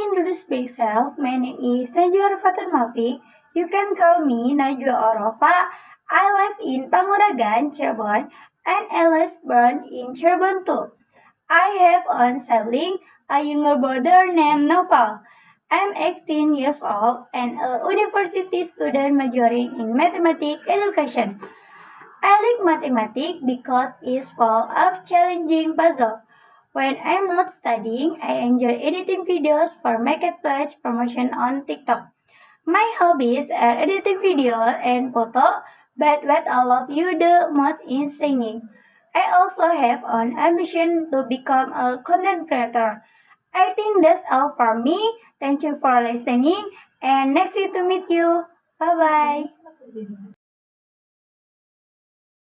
introduce myself, my name is Najwa Fatul. You can call me Najwa Orofa. I live in Panguragan, Cirebon, and I was born in Cirebon too. I have one sibling, a younger brother named Noval. I'm 18 years old and a university student majoring in mathematics education. I like mathematics because it's full of challenging puzzles. When I'm not studying, I enjoy editing videos for marketplace promotion on TikTok. My hobbies are editing video and photo, but what I love you the most is singing. I also have an ambition to become a content creator. I think that's all for me. Thank you for listening and next to meet you. Bye bye.